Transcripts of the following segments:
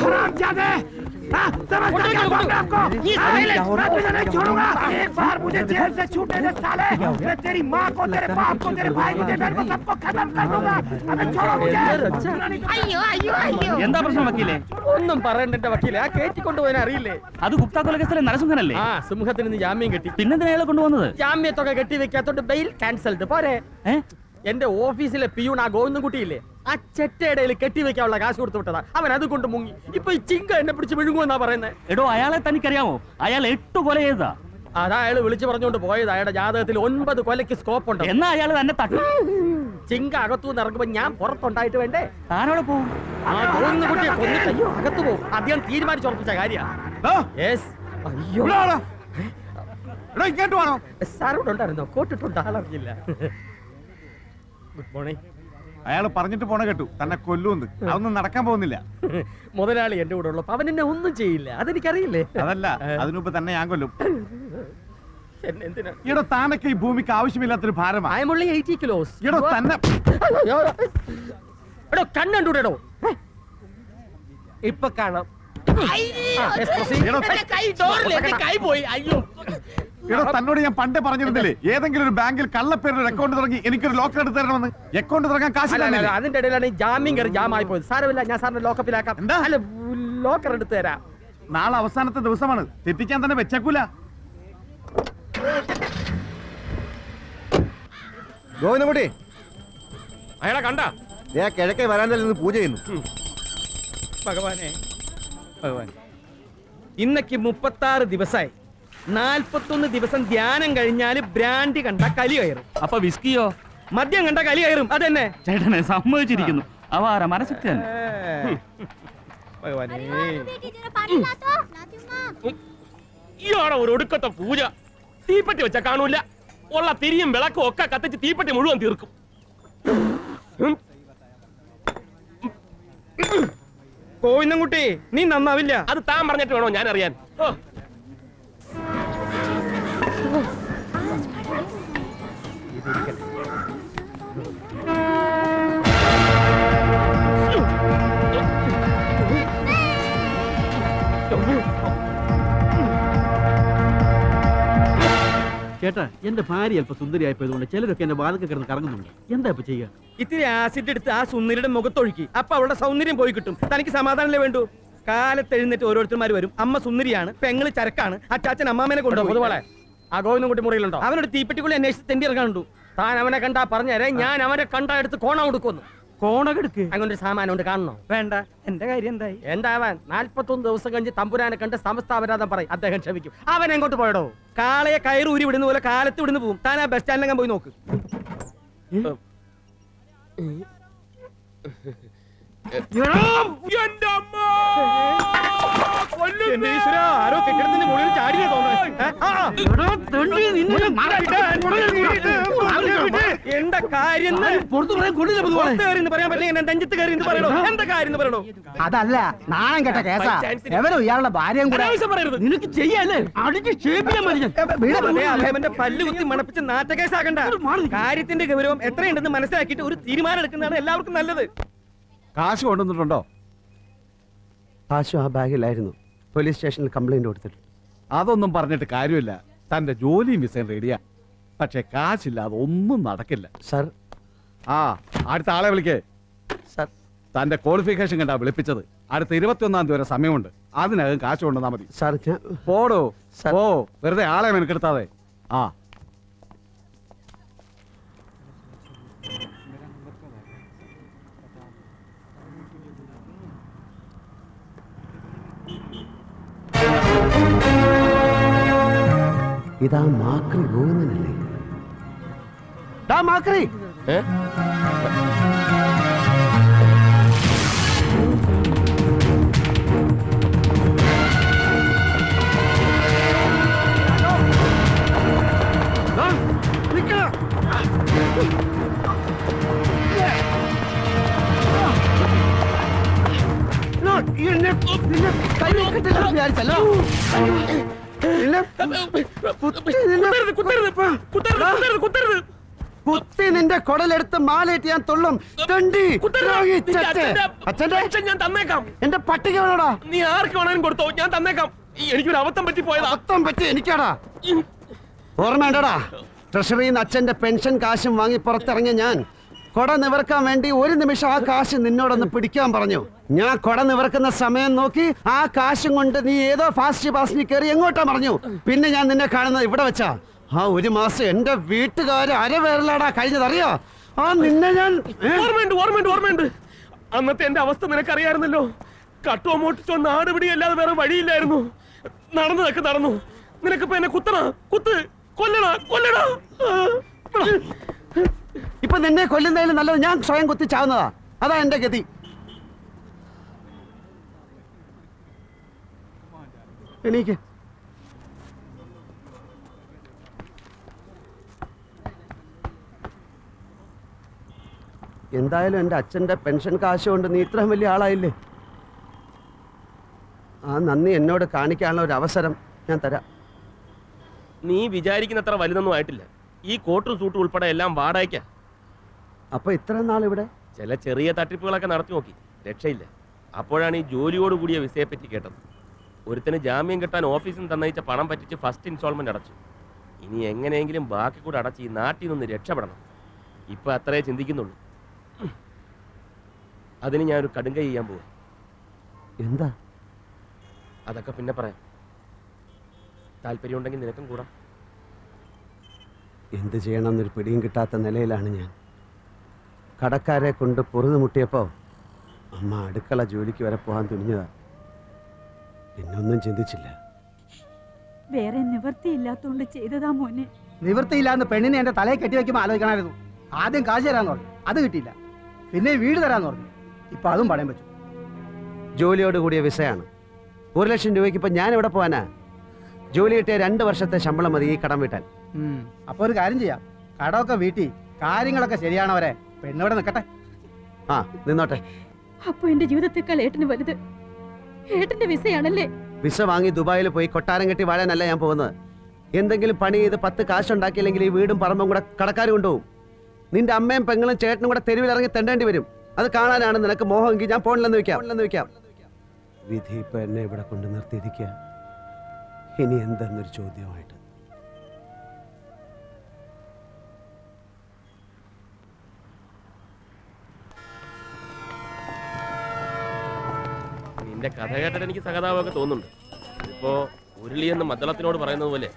हरामजादे, समझता क्या बात है आपको? मैं तुझे नहीं छोड़ूंगा। एक बार मुझे जेल से छूटे दे साले, मैं तेरी माँ को, तेरे बाप को, तेरे भाई को, तेरे बहन को सबको खत्म कर दूंगा। अबे छोड़ो मुझे। അയ്യോ അയ്യോ അയ്യോ എന്താ പ്രശ്നം വക്കീലെ? ഒന്നും പറയണ്ട വക്കീലെ, ആ കേറ്റിക്കൊണ്ടുപോകാൻ അറിയില്ലേ? അത് ഗുപ്ത കൊലക്കേസിലെ നരസിംഹനല്ലേ? ആ സിംഹത്തിന് ഇന്ന് ജാമ്യം കിട്ടി. പിന്നെന്തിനാ അയാളെ കൊണ്ടുവന്നത്? ജാമ്യത്തൊക്കെ കെട്ടി വെക്കാത്തോണ്ട് ബെയിൽ ക്യാൻസൽഡ് പോരെ. എന്റെ ഓഫീസിലെ പിയൂൺ ആ ഗോവിന്ദൻകുട്ടിയില്ലേ, ആ ചെറ്റയിടയിൽ കെട്ടിവെക്കാനുള്ള കാശ് കൊടുത്തു വിട്ടതാ. അവൻ അത് കൊണ്ട് മുങ്ങി. ഇപ്പൊ ഈ ചിങ്ക എന്നെ പിടിച്ച് വിഴുങ്ങുമെന്നാ പറയുന്നത്. എടോ, അയാളെ തനിക്കറിയാമോ? അയാൾ 8 കൊല ചെയ്താ. അതാ അയാൾ വിളിച്ചു പറഞ്ഞുകൊണ്ട് പോയത്. അയാളുടെ ജാതകത്തിൽ 9 കൊലയ്ക്ക് സ്കോപ്പ് ഉണ്ട്. എന്നാ അയാൾ തന്നെ തട്ടി. ചിങ്ക അകത്തുനിന്ന് ഇറങ്ങുമ്പോ ഞാൻ പുറത്തുണ്ടായിട്ട് വേണ്ടേ? താനോടെ പോകും. ആ ഗോവിന്ദൻകുട്ടിയെ കൊന്നിട്ട് അയ്യോ അകത്ത് പോകും. അദ്ദേഹം തീരുമാനിച്ചുറപ്പിച്ച കാര്യമാണ്. സാറോട് ഉണ്ടായിരുന്നോ? കോട്ടിട്ടുണ്ട്, ആളറിഞ്ഞില്ല. Good morning. അയാൾ പറഞ്ഞിട്ട് പോണ കേട്ടു തന്നെ കൊല്ലുമെന്ന്. അതൊന്നും നടക്കാൻ പോകുന്നില്ല. മുതലാളി എന്റെ കൂടെ ഉള്ളപ്പോ അവൻ എന്നെ ഒന്നും ചെയ്യില്ല, അതെനിക്കറിയില്ലേ. അതല്ല, അതിനുമ്പ് തന്നെ ഞാൻ കൊല്ലും. എന്തിനാ? ഇവിടെ താനൊക്കെ ഈ ഭൂമിക്ക് ആവശ്യമില്ലാത്തൊരു ഭാരമാണ്. I am only 80 kilos. ഇവിടെ തന്നെ എടോ കണ്ണൂടെടോ. ഇപ്പൊ കാണാം. ഇവിടെ തന്നോട് ഞാൻ പണ്ടേ പറഞ്ഞിരുന്നില്ലേ, ഏതെങ്കിലും ഒരു ബാങ്കിൽ കള്ളപ്പേരുടെ അക്കൗണ്ട് തുടങ്ങി എനിക്കൊരു ലോക്കർ എടുത്ത് തരണമെന്ന്. അക്കൗണ്ട് തുടങ്ങാൻ കാശില്ല. അതിന്റെ ഇടയിലാണ് ജാമ്യം കയറി ജാമായി പോയത്. സാരമില്ല, ഞാൻ സാറിന് ലോക്കപ്പിലാക്കാം. എന്താ? അല്ല, ലോക്കർ എടുത്ത് തരാം. നാളെ അവസാനത്തെ ദിവസമാണ്, തെറ്റിക്കാൻ തന്നെ വെച്ചേക്കൂല. ഗോവിന്ദൻകുട്ടി, അയാളെ കണ്ട കിഴക്കേ വരാന്തയിൽ നിന്ന് പൂജ ചെയ്യുന്നു. ഭഗവാനെ, ഭഗവാൻ, ഇന്നക്ക് 36 ദിവസമായി. 41 ദിവസം ധ്യാനം കഴിഞ്ഞാല് ബ്രാൻഡി കണ്ട കലി കയറും. അപ്പൊ വിസ്കിയോ? മദ്യം കണ്ട കലി കയറും. അതെന്നെ ചേട്ടനെ സമ്മതിച്ചിരിക്കുന്നു. അവാര മനഃശക്തി തന്നെ. ഭഗവാനെ, ഇയാളെ ഒരു ഒടുക്കത്തെ പൂജ. തീപ്പെട്ടി വെച്ച കാണൂല. ഉള്ള തിരിയും വിളക്കും ഒക്കെ കത്തിച്ച് തീപ്പെട്ടി മുഴുവൻ തീർക്കും. ഗോവിന്ദൻകുട്ടി, നീ നന്നാവില്ല. അത് താൻ പറഞ്ഞിട്ട് വേണോ ഞാൻ അറിയാൻ? ചേട്ടാ, എന്റെ ഭാര്യ അല്പം സുന്ദരിയായപ്പോയതുകൊണ്ട് ചിലരൊക്കെ എന്റെ വാതൊക്കെ കിടന്ന് കറങ്ങുന്നുണ്ട്. എന്താ ഇപ്പൊ ചെയ്യുക? ഇത്തിരി ആസിഡ് എടുത്ത് ആ സുന്ദരിയുടെ മുഖത്തൊഴുക്കി. അപ്പൊ അവളുടെ സൗന്ദര്യം പോയി കിട്ടും. തനിക്ക് സമാധാനല്ലേ വേണ്ടു? കാലത്ത് എഴുന്നേറ്റ് ഓരോരുത്തർമാർ വരും. അമ്മ സുന്ദരിയാണ്, പെങ്ങള് ചരക്കാണ്, അച്ചാച്ചൻ അമ്മാമനെ കൊണ്ടുപോകും. ആ ഗോവിന്ദൻകുട്ടി മുറിയിലുണ്ടോ? അവനൊരു തീപ്പെട്ടിക്കുള്ളി അന്വേഷിച്ച് തെണ്ടി ഇറങ്ങാനുണ്ടു. താൻ അവനെ കണ്ടാ പറഞ്ഞേരെ, ഞാൻ അവനെ കണ്ടാ എടുത്ത് കോണ കൊടുക്കുന്നു. കോണകെടുക്ക്. അങ്ങനെ ഒരു സാമാനം ഉണ്ട്, കാണണോ? വേണ്ട, എന്റെ കാര്യം എന്തായി? എന്താവാൻ? 41 ദിവസം കഴിഞ്ഞ് തമ്പുരാനെ കണ്ട് സമസ്ത അപരാധം പറയും. അദ്ദേഹം ക്ഷമിക്കും. അവൻ എങ്ങോട്ട് പോയടോ? കാളയെ കയറ് ഊരി വിടുന്ന പോലെ കാലത്ത് വിടുന്ന് പോവും. താൻ ആ ബസ് സ്റ്റാൻഡിലെങ്ങാൻ പോയി നോക്ക്. ആരോ കെട്ടിടത്തിന്റെ മുകളിൽ ചാടിയേ എന്താ കാര്യം പറയാൻ പറ്റില്ല. നെഞ്ചത്ത് കയറി പറയണോ? എന്താ കാര്യം പറയണോ? അതല്ല, നാണം കെട്ട കേസാ. എവരോ ഇയാളുടെ ഭാര്യയും കൂടെ. നിനക്ക് ചെയ്യാല്ലേ? അടിച്ച് ഷേപ്പിയാ മതി. അവന്റെ പല്ല് കുത്തി മണപ്പിച്ച് നാറ്റ കേസാക്കണ്ട. കാര്യത്തിന്റെ ഗൗരവം എത്രയുണ്ടെന്ന് മനസ്സിലാക്കിയിട്ട് ഒരു തീരുമാനം എടുക്കുന്നതാണ് എല്ലാവർക്കും നല്ലത്. കാശ് കൊണ്ടുവന്നിട്ടുണ്ടോ? കാശു ആ ബാഗിലായിരുന്നു. പോലീസ് സ്റ്റേഷനിൽ കംപ്ലൈന്റ് കൊടുത്തിട്ട്. അതൊന്നും പറഞ്ഞിട്ട് കാര്യമില്ല. തന്റെ ജോലിയും വിസയും റെഡിയാ. പക്ഷെ കാശില്ലാതെ ഒന്നും നടക്കില്ല. സർ, ആ അടുത്ത ആളെ വിളിക്കേ. സർ, തന്റെ ക്വാളിഫിക്കേഷൻ കണ്ടാ വിളിപ്പിച്ചത്. അടുത്ത 21-ാം തീയതി വരെ സമയമുണ്ട്. അതിനകം കാശ് കൊണ്ടുവന്നാ മതി. സർ, പോടോ. ഓ, വെറുതെ ആളെ മെനക്കെടുത്താതെ. ആ ഇതാ മാക്രി ഗോവിന്ദനല്ലേ? മാക്രി, വിചാരിച്ചല്ലോ. കുത്തി നിന്റെ കൊടലെടുത്ത് മാലയിട്ട് ഞാൻ തുള്ളും. തെണ്ടി, ദ്രോഹി, ചെറ്റ്. അച്ഛന്റെ പെൻഷൻ ഞാൻ തന്നേക്കാം. എന്റെ പട്ടിക വേണോടാ. നീ ആർക്ക് വേണേലും കൊടുത്തോ, ഞാൻ തന്നേക്കാം. എനിക്കൊരു അബദ്ധം പറ്റി പോയതാ. അബദ്ധം പറ്റി എനിക്കാടാ. ഓർമ്മയുണ്ടോടാ, ട്രഷറിയിൽ നിന്ന് അച്ഛന്റെ പെൻഷൻ കാശും വാങ്ങി പുറത്തിറങ്ങിയ ഞാൻ കൊട നിവർക്കാൻ വേണ്ടി ഒരു നിമിഷം ആ കാശ് നിന്നോടൊന്ന് പിടിക്കാൻ പറഞ്ഞു. ഞാൻ കൊട നിവർക്കുന്ന സമയം നോക്കി ആ കാശും കൊണ്ട് നീ ഏതോ ഫാസ്റ്റ് പാസിന് കയറി എങ്ങോട്ടാ പറഞ്ഞു. പിന്നെ ഞാൻ നിന്നെ കാണുന്നത് ഇവിടെ വെച്ചാ. ആ ഒരു മാസം എന്റെ വീട്ടുകാര് അരവേറലാടാ കഴിഞ്ഞതറിയോ. ആ നിന്നെ ഞാൻ ഓർമ്മയുണ്ട്. അന്നത്തെ എന്റെ അവസ്ഥ നിനക്കറിയായിരുന്നല്ലോ. കട്ടോ മോട്ടിച്ചോ നാട് പിടിയല്ലാതെ വേറെ വഴിയില്ലായിരുന്നു. നടന്നതൊക്കെ നടന്നു. നിനക്കിപ്പോ എന്നെ കുത്തണ, കുത്ത്, കൊല്ലടാ. ഇപ്പൊ നിന്നെ കൊല്ലുന്നതിലും നല്ലത് ഞാൻ സ്വയം കുത്തി ചാവുന്നതാ. അതാ എന്റെ ഗതി. എണീക്ക്. എന്തായാലും എന്റെ അച്ഛന്റെ പെൻഷൻ കാശ് കൊണ്ട് നീ ഇത്രയും വലിയ ആളായില്ലേ. ആ നന്ദി എന്നോട് കാണിക്കാനുള്ള ഒരു അവസരം ഞാൻ തരാം. നീ വിചാരിക്കുന്നത്ര വലുതൊന്നും ആയിട്ടില്ല. ഈ കോട്ടും സൂട്ടും ഉൾപ്പെടെ എല്ലാം വാടകയ്ക്കാ. അപ്പൊ ഇത്ര നാൾ ഇവിടെ ചില ചെറിയ തട്ടിപ്പുകളൊക്കെ നടത്തി നോക്കി, രക്ഷയില്ല. അപ്പോഴാണ് ഈ ജോലിയോട് കൂടിയ വിസയെ പറ്റി കേട്ടത്. ഒരുത്തിന് ജാമ്യം കിട്ടാൻ ഓഫീസിൽ നിന്ന് തന്നയിച്ച പണം പറ്റിച്ച് ഫസ്റ്റ് ഇൻസ്റ്റാൾമെന്റ് അടച്ചു. ഇനി എങ്ങനെയെങ്കിലും ബാക്കി കൂടെ അടച്ച് ഈ നാട്ടിൽ നിന്ന് രക്ഷപ്പെടണം. ഇപ്പൊ അത്രേ ചിന്തിക്കുന്നുള്ളൂ. അതിന് ഞാനൊരു കടുങ്കൈ ചെയ്യാൻ പോവാ. എന്താ? അതൊക്കെ പിന്നെ പറയാം. താല്പര്യമുണ്ടെങ്കിൽ നിനക്കും കൂടാം. എന്ത് ചെയ്യണമെന്നൊരു പിടിയും കിട്ടാത്ത നിലയിലാണ് ഞാൻ. കടക്കാരെ കൊണ്ട് പൊറുതുമുട്ടിയപ്പോ അമ്മ അടുക്കള ജോലിക്ക് വരെ പോകാൻ തുനിഞ്ഞതാ. പിന്നൊന്നും ചിന്തിച്ചില്ല. വേറെ നിവർത്തിയില്ലാത്തോണ്ട് ചെയ്തതാ മോനെ. നിവൃത്തിയില്ലാന്ന് പെണ്ണിനെ എന്റെ തലയെ കെട്ടി വെക്കുമ്പോൾ ആലോചിക്കണമായിരുന്നു. ആദ്യം കാശ് തരാന്ന് പറഞ്ഞു, അത് കിട്ടിയില്ല. പിന്നെ വീട് തരാന്ന് പറഞ്ഞു, ഇപ്പൊ അതും പണയം വെച്ചു. ജോലിയോട് കൂടിയ വിസയാണ്. 1,00,000 രൂപയ്ക്ക് ഇപ്പൊ ഞാൻ എവിടെ പോവാനാ? ജോലി കിട്ടിയ 2 വർഷത്തെ ശമ്പളം മതി ഈ കടം വീട്ടാൻ. അപ്പൊ ഒരു കാര്യം ചെയ്യാം, കടമൊക്കെ വീട്ടി കാര്യങ്ങളൊക്കെ ശരിയാണവരെ പെണ്ണിവിടെ നിൽക്കട്ടെ. ആ നിന്നോട്ടെ. അപ്പൊ എന്റെ ജീവിതത്തെക്കാൾ ഏട്ടന് വലുത് ഏട്ടന്റെ വിസയാണല്ലേ? വിസ വാങ്ങി ദുബായിൽ പോയി കൊട്ടാരം കെട്ടി വാഴാനല്ല ഞാൻ പോകുന്നത്. എന്തെങ്കിലും പണി ചെയ്ത് 10 കാശുണ്ടാക്കിയില്ലെങ്കിൽ ഈ വീടും പറമ്പും കൂടെ കടക്കാർ കൊണ്ടുപോകും. നിന്റെ അമ്മയും പെങ്ങളും ചേട്ടനും കൂടെ തെരുവിലിറങ്ങി തെണ്ടേണ്ടി വരും. അത് കാണാനാണ് നിനക്ക് മോഹമെങ്കിൽ ഞാൻ പോണില്ലെന്ന് വെക്കാം. വിധി ഇപ്പൊ എന്നെ ഇവിടെ കൊണ്ട് നിർത്തിയിരിക്കുക. ഇനി എന്തെന്നൊരു ചോദ്യമായിട്ട്. നിന്റെ കഥ കേട്ടിട്ട് എനിക്ക് സഹതാപമൊക്കെ തോന്നുന്നുണ്ട്. ഇപ്പോ ഉരുളിയെന്ന് മദ്ദളത്തിനോട് പറയുന്നത് പോലെ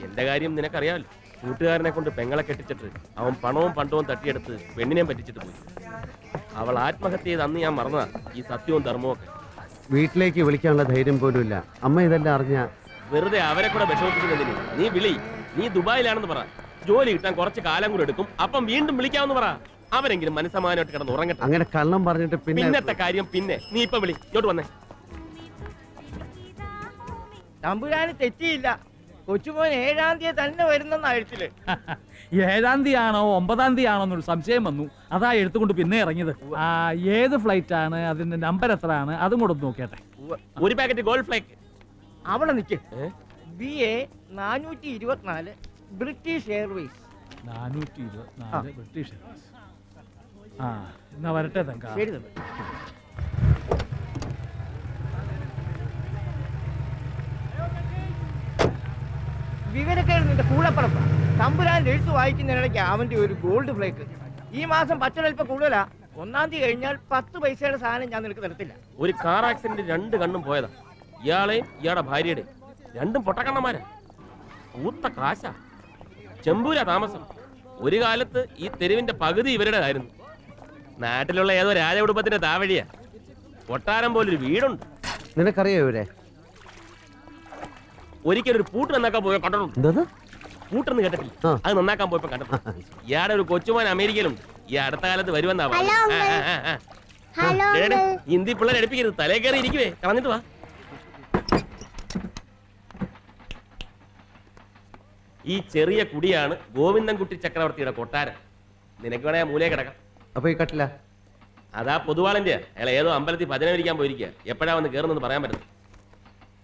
എന്റെ കാര്യം നിനക്കറിയാമല്ലോ. കൂട്ടുകാരനെ കൊണ്ട് പെങ്ങളെ കെട്ടിച്ചിട്ട് അവൻ പണവും പണ്ടവും തട്ടിയെടുത്ത് പെണ്ണിനെ പറ്റിച്ചിട്ട് പോയി. അവൾ ആത്മഹത്യ ചെയ്ത് അന്ന് ഞാൻ മറന്നതാ ഈ സത്യവും ധർമ്മവും ഒക്കെ. വീട്ടിലേക്ക് വിളിക്കാനുള്ള ധൈര്യം പോലും ഇല്ല. അമ്മ ഇതെല്ലാം അറിഞ്ഞ വെറുതെ അവരെ കൂടെ വിഷമിപ്പിക്കുന്നതിന് നീ വിളി. നീ ദുബായിലാണെന്ന് പറ. ജോലി കിട്ടാൻ കുറച്ച് കാലം കൂടെ എടുക്കും, അപ്പം വീണ്ടും വിളിക്കാമെന്ന് പറ. അവരെങ്കിലും മനസ്സമാനമായിട്ട് കിടന്ന് ഉറങ്ങട്ടെ. അങ്ങനെ കള്ളം പറഞ്ഞിട്ട് പിന്നത്തെ കാര്യം പിന്നെ. നീ ഇപ്പൊ വിളി, ഇങ്ങോട്ട് വന്നേ. തമ്പുരാന് തെറ്റിയില്ല. കൊച്ചുമോൻ 7-ാം തീയതി തന്നെ വരുന്നെന്നാ എഴുത്തില്. 7-ാം തീയതി ആണോ 9-ാം തീയതി ആണോ എന്നൊരു സംശയം വന്നു. അതാ എഴുത്തുകൊണ്ട് പിന്നെ ഇറങ്ങിയത്. ഏത് ഫ്ലൈറ്റ് ആണ്, അതിന്റെ നമ്പർ എത്ര ആണ്, അതും കൂടെ നോക്കട്ടെ. ഒരു പാക്കറ്റ് ഗോൾഡ് ഫ്ലേക്ക്. അവിടെ നിൽക്ക്. BA 424 British Airways. 424 British Airways. ആ എന്നാ വരട്ടെ തങ്ക. ശരി തന്നെ. വിവരക്കേട് നിന്റെ കൂടപ്പറപ്പ. തമ്പുരാൻ എഴുത്ത് വായിക്കുന്നതിനിടയ്ക്ക് അവന്റെ ഒരു ഗോൾഡ് ഫ്ലേക്ക്. ഈ മാസം പച്ചടൽപ്പം കൂടുതലാ. 1-ാം തീയതി കഴിഞ്ഞാൽ 10 പൈസയുടെ സാധനം ഞാൻ നിനക്ക് തരത്തില്ല. ഒരു കാർ ആക്സിഡന്റ് 2 കണ്ണും പോയതാ. ഇയാളെയും ഇയാളുടെ ഭാര്യയുടെയും. രണ്ടും പൊട്ടക്കണ്ണന്മാരാ. പൂത്ത കാശ. ചെമ്പൂരാ താമസം. ഒരു കാലത്ത് ഈ തെരുവിന്റെ പകുതി ഇവരുടേതായിരുന്നു. നാട്ടിലുള്ള ഏതോ രാജകുടുംബത്തിന്റെ താവഴിയാ. കൊട്ടാരം പോലൊരു വീടുണ്ട്. നിനക്കറിയോ ഇവരെ? ഒരിക്കലൊരു പൂട്ട് നന്നാക്കാൻ പോയ കണ്ടിട്ടുണ്ട്. പൂട്ടെന്ന് കേട്ടിട്ടില്ല? അത് നന്നാക്കാൻ പോയപ്പോ കണ്ടിട്ടുണ്ട്. ഇയാടെ ഒരു കൊച്ചുമോൻ അമേരിക്കയിലുണ്ട്. ഈ അടുത്ത കാലത്ത് വരുമെന്നാ ഹിന്ദി പിള്ളേർ എടുപ്പിക്കരുത്. തലേ കയറി ഇരിക്കുവേ. കളഞ്ഞിട്ട് വാ. ഈ ചെറിയ കുടിയാണ് ഗോവിന്ദൻകുട്ടി ചക്രവർത്തിയുടെ കൊട്ടാരം. നിനക്ക് വേണേ മൂലയെ കിടക്കാം. അപ്പൊ ഈ കട്ടില അതാ പൊതുവാളിന്റെ. അയാൾ ഏതോ അമ്പലത്തിൽ ഭജന ഇരിക്കാൻ പോയിരിക്കുക. എപ്പോഴാ വന്ന് കയറുന്നെന്ന് പറയാൻ പറ്റും.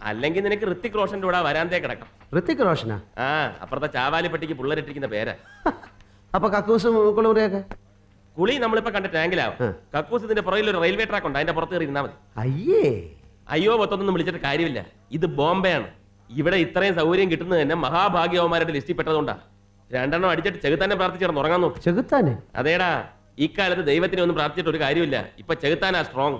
അല്ലെങ്കിൽ നിനക്ക് ഋത്തിക് റോഷന്റെ കൂടെ വരാന്തേ കിടക്കാം. ഋത്തിക് റോഷനാ? ആ, അപ്പുറത്തെ ചാവാലിപ്പട്ടിക്ക് പിള്ളേരിട്ടിരിക്കുന്ന പേരാ. അപ്പൊ കക്കൂസും കുളിമുറിയൊക്കെ? കുളി നമ്മളിപ്പോ കണ്ട ടാങ്കിലാവും. ആ. കക്കൂസ് ഇതിന്റെ പുറകിൽ ഒരു റെയിൽവേ ട്രാക്ക് ഉണ്ട്, അതിന്റെ പുറത്ത് കയറി ഇരുന്നാ മതി. അയ്യേ, അയ്യോ മൊത്തമൊന്നും വിളിച്ചിട്ട് കാര്യമില്ല. ഇത് ബോംബെയാണ്. ഇവിടെ ഇത്രയും സൗകര്യം കിട്ടുന്നത് തന്നെ മഹാഭാഗ്യവന്മാരുടെ ലിസ്റ്റിൽ പെട്ടതുകൊണ്ടാ. 2 എണ്ണം അടിച്ചിട്ട് ചെകുത്താനെ പ്രാർത്ഥിച്ചിടന്ന് ഉറങ്ങാൻ നോക്കും. ചെകുത്താനെ? അതേടാ, ഇക്കാലത്ത് ദൈവത്തിനെ ഒന്നും പ്രാർത്ഥിച്ചിട്ട് ഒരു കാര്യമില്ല. ഇപ്പൊ ചെകുത്താനാ സ്ട്രോങ്.